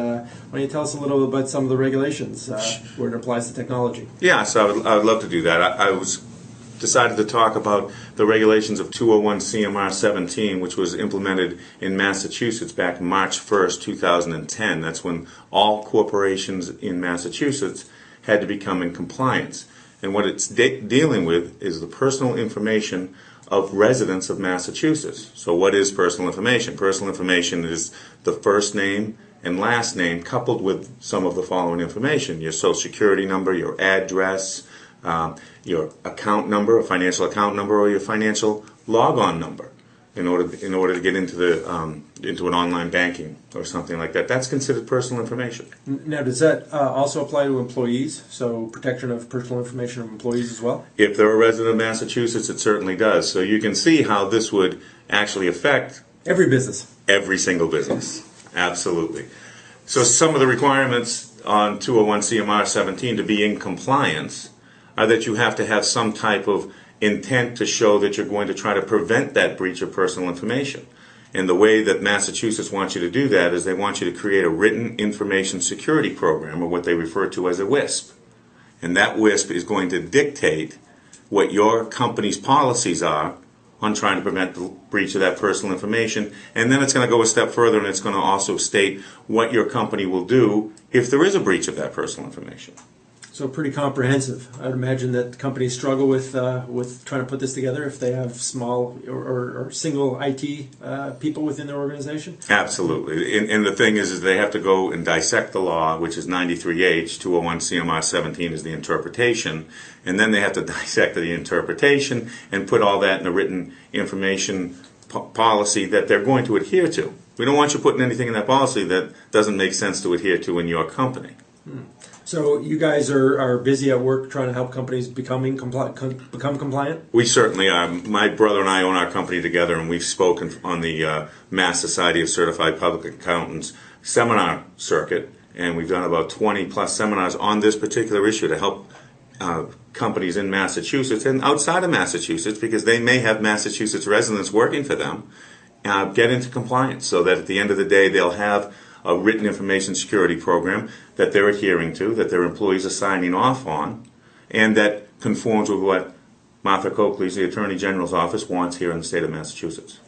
Why don't you tell us a little about some of the regulations where it applies to technology? Yeah, so I would love to do that. I was decided to talk about the regulations of 201 CMR 17, which was implemented in Massachusetts back March 1st, 2010. That's when all corporations in Massachusetts had to become in compliance. And what it's dealing with is the personal information of residents of Massachusetts. So what is personal information? Personal information is the first name and last name coupled with some of the following information: your social security number, your address, your account number, a financial account number, or your financial log-on number, in order to get into the into an online banking or something like that. That's considered personal information. Now, does that also apply to employees? So protection of personal information of employees as well? If they're a resident of Massachusetts, it certainly does. So you can see how this would actually affect every business. Every single business. Absolutely. So some of the requirements on 201 CMR 17 to be in compliance are that you have to have some type of intent to show that you're going to try to prevent that breach of personal information. And the way that Massachusetts wants you to do that is they want you to create a written information security program, or what they refer to as a WISP. And that WISP is going to dictate what your company's policies are on trying to prevent the breach of that personal information. And then it's going to go a step further, and it's going to also state what your company will do if there is a breach of that personal information. So pretty comprehensive. I'd imagine that companies struggle with trying to put this together if they have small or single IT people within their organization. Absolutely. And the thing is they have to go and dissect the law, which is 93H, 201 CMR 17 is the interpretation, and then they have to dissect the interpretation and put all that in a written information policy that they're going to adhere to. We don't want you putting anything in that policy that doesn't make sense to adhere to in your company. So you guys are busy at work trying to help companies become compliant? We certainly are. My brother and I own our company together, and we've spoken on the Mass Society of Certified Public Accountants seminar circuit, and we've done about 20 plus seminars on this particular issue to help companies in Massachusetts and outside of Massachusetts, because they may have Massachusetts residents working for them, get into compliance so that at the end of the day they'll have a written information security program that they're adhering to, that their employees are signing off on, and that conforms with what Martha Coakley's, the Attorney General's office, wants here in the state of Massachusetts.